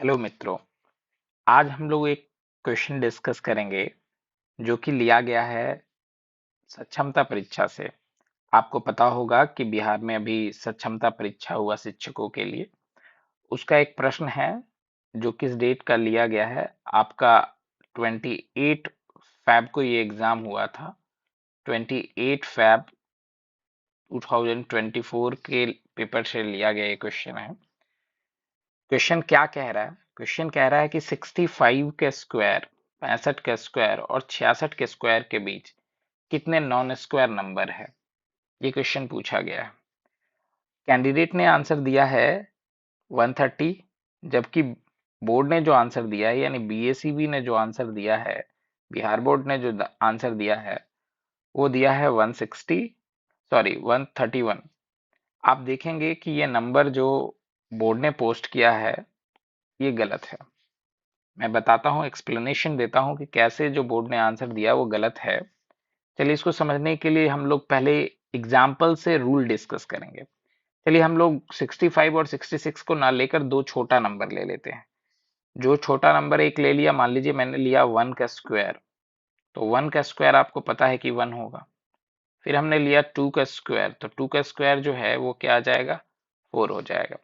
Hello मित्रों। आज हम लोग एक क्वेश्चन डिस्कस करेंगे जो कि लिया गया है सक्षमता परीक्षा से। आपको पता होगा कि बिहार में अभी सक्षमता परीक्षा हुआ शिक्षकों के लिए। उसका एक प्रश्न है जो किस डेट का लिया गया है। आपका 28 फैब को ये एग्जाम हुआ था। 28 फैब 2024 के पेपर से लिया गया ये क्वेश्चन है। क्वेश्चन क्या कह रहा है? क्वेश्चन कह रहा है कि 65 के स्क्वायर, 65 के स्क्वायर और 66 के स्क्वायर के बीच कितने नॉन स्क्वायर नंबर है। ये क्वेश्चन पूछा गया है। कैंडिडेट ने आंसर दिया है 130, जबकि बोर्ड ने जो आंसर दिया है यानी बीएसीबी ने जो आंसर दिया है, बिहार बोर्ड ने जो आंसर दिया है वो दिया है 131। आप देखेंगे कि ये नंबर जो बोर्ड ने पोस्ट किया है ये गलत है। मैं बताता हूँ, एक्सप्लेनेशन देता हूँ कि कैसे जो बोर्ड ने आंसर दिया वो गलत है। चलिए इसको समझने के लिए हम लोग पहले एग्जाम्पल से रूल डिस्कस करेंगे। चलिए हम लोग 65 और 66 को ना लेकर दो छोटा नंबर ले लेते हैं। जो छोटा नंबर एक ले लिया, मान लीजिए मैंने लिया 1 का स्क्वायर, तो 1 का स्क्वायर आपको पता है कि 1 होगा। फिर हमने लिया 2 का स्क्वायर, तो 2 का स्क्वायर जो है वो क्या आ जाएगा, 4 हो जाएगा।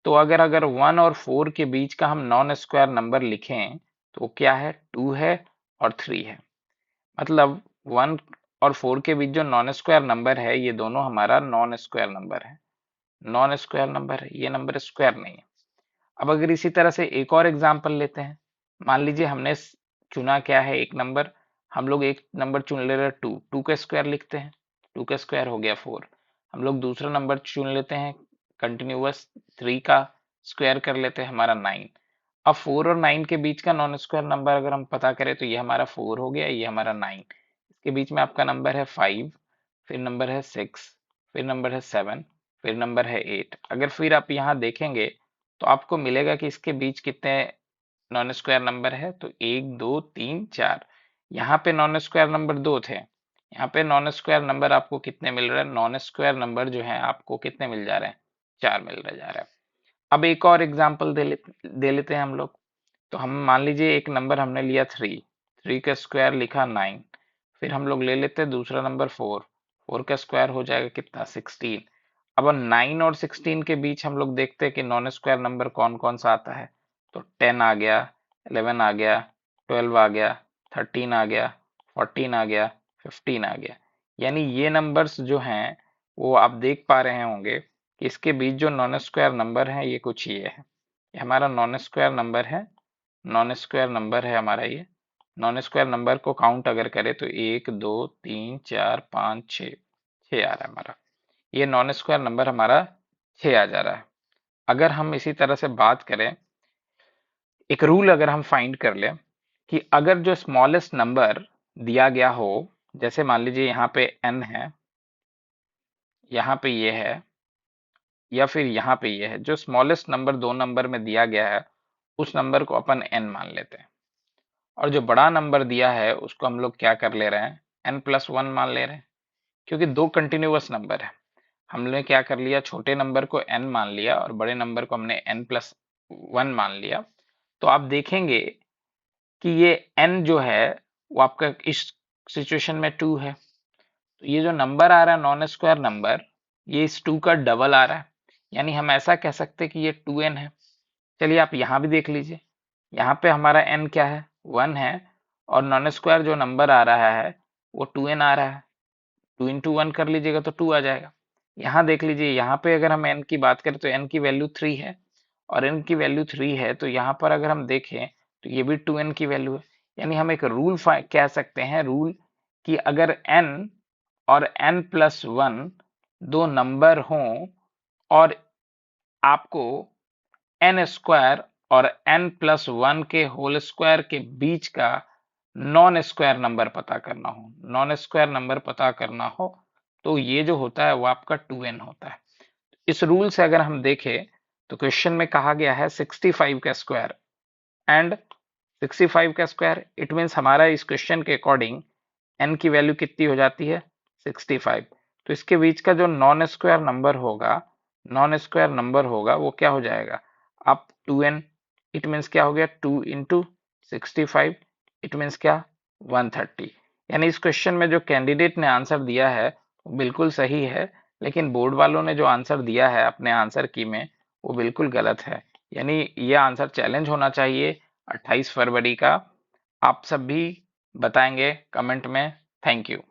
तो अगर अगर 1 और 4 के बीच का हम नॉन स्क्वायर नंबर लिखें तो वो क्या है, 2 है और 3 है। मतलब 1 और 4 के बीच जो नॉन स्क्वायर नंबर है ये दोनों हमारा नॉन स्क्वायर नंबर है। नॉन स्क्वायर नंबर है, ये नंबर स्क्वायर नहीं है। अब अगर इसी तरह से एक और एग्जांपल लेते हैं। मान लीजिए हमने चुना क्या है, एक नंबर। हम लोग एक नंबर चुन ले रहे 2, 2 का स्क्वायर लिखते हैं, 2 का स्क्वायर हो गया 4। हम लोग दूसरा नंबर चुन लेते हैं कंटिन्यूअस, 3 का स्क्वायर कर लेते हैं, हमारा 9। अब 4 और 9 के बीच का नॉन स्क्वायर नंबर अगर हम पता करें तो ये हमारा 4 हो गया, ये हमारा 9। इसके बीच में आपका नंबर है 5, फिर नंबर है 6, फिर नंबर है 7, फिर नंबर है 8। अगर फिर आप यहाँ देखेंगे तो आपको मिलेगा कि इसके बीच कितने नॉन स्क्वायर नंबर है, तो 1 2 3 4। यहाँ पे नॉन स्क्वायर नंबर 2 थे, यहाँ पे नॉन स्क्वायर नंबर आपको कितने मिल रहे हैं, नॉन स्क्वायर नंबर जो है आपको कितने मिल जा रहे हैं, 4 मिल रहे जा रहा है। अब एक और एग्जांपल दे लेते हैं हम लोग। तो हम मान लीजिए एक नंबर हमने लिया 3, 3 का स्क्वायर लिखा 9। फिर हम लोग ले लेते हैं दूसरा नंबर 4, 4 का स्क्वायर हो जाएगा कितना, 16। अब 9 और 16 के बीच हम लोग देखते हैं कि नॉन स्क्वायर नंबर कौन कौन सा आता है। तो 10 आ गया, 11 आ गया, 12 आ गया, 13 आ गया, 14 आ गया, 15 आ गया। यानी ये नंबर्स जो हैं वो आप देख पा रहे होंगे कि इसके बीच जो नॉन स्क्वायर नंबर है ये कुछ ये है। ये हमारा नॉन स्क्वायर नंबर है, नॉन स्क्वायर नंबर है हमारा ये। नॉन स्क्वायर नंबर को काउंट अगर करें तो 1 2 3 4 5 6, 6 आ रहा है हमारा। ये नॉन स्क्वायर नंबर हमारा 6 आ जा रहा है। अगर हम इसी तरह से बात करें, एक रूल अगर हम फाइंड कर लें कि अगर जो स्मॉलेस्ट नंबर दिया गया हो, जैसे मान लीजिए यहाँ पे n है, यहाँ पे ये है, या फिर यहाँ पे ये है, जो स्मॉलेस्ट नंबर दो नंबर में दिया गया है उस नंबर को अपन n मान लेते हैं। और जो बड़ा नंबर दिया है उसको हम लोग क्या कर ले रहे हैं, n+1 मान ले रहे हैं। क्योंकि दो कंटिन्यूअस नंबर है, हमने क्या कर लिया, छोटे नंबर को n मान लिया और बड़े नंबर को हमने n+1 मान लिया। तो आप देखेंगे कि ये n जो है वो आपका इस सिचुएशन में 2 है। तो ये जो नंबर आ रहा है नॉन स्क्वायर नंबर, ये इस 2 का डबल आ रहा है। यानी हम ऐसा कह सकते हैं कि ये 2n है। चलिए आप यहाँ भी देख लीजिए, यहाँ पे हमारा n क्या है, 1 है, और नॉन स्क्वायर जो नंबर आ रहा है वो 2n आ रहा है। 2 इंटू 1 कर लीजिएगा तो 2 आ जाएगा। यहाँ देख लीजिए, यहाँ पे अगर हम n की बात करें तो n की वैल्यू 3 है, और n की वैल्यू 3 है तो यहाँ पर अगर हम देखें तो ये भी 2n की वैल्यू है। यानी हम एक रूल कह सकते हैं, रूल कि अगर n और n+1 दो नंबर हों और आपको n स्क्वायर और n+1 के होल स्क्वायर के बीच का नॉन स्क्वायर नंबर पता करना हो, नॉन स्क्वायर नंबर पता करना हो, तो ये जो होता है वो आपका 2n होता है। इस रूल से अगर हम देखें तो क्वेश्चन में कहा गया है 65 का स्क्वायर एंड 65 का स्क्वायर, इट मीन्स हमारा इस क्वेश्चन के अकॉर्डिंग n की वैल्यू कितनी हो जाती है, 65। तो इसके बीच का जो नॉन स्क्वायर नंबर होगा, नॉन स्क्वायर नंबर होगा वो क्या हो जाएगा, आप 2n इट मीन्स क्या हो गया 2 इंटू 65, इट मीन्स क्या 130। यानी इस क्वेश्चन में जो कैंडिडेट ने आंसर दिया है वो बिल्कुल सही है, लेकिन बोर्ड वालों ने जो आंसर दिया है अपने आंसर की में वो बिल्कुल गलत है। यानी ये आंसर चैलेंज होना चाहिए 28 फरवरी का। आप सब भी बताएंगे कमेंट में। Thank you.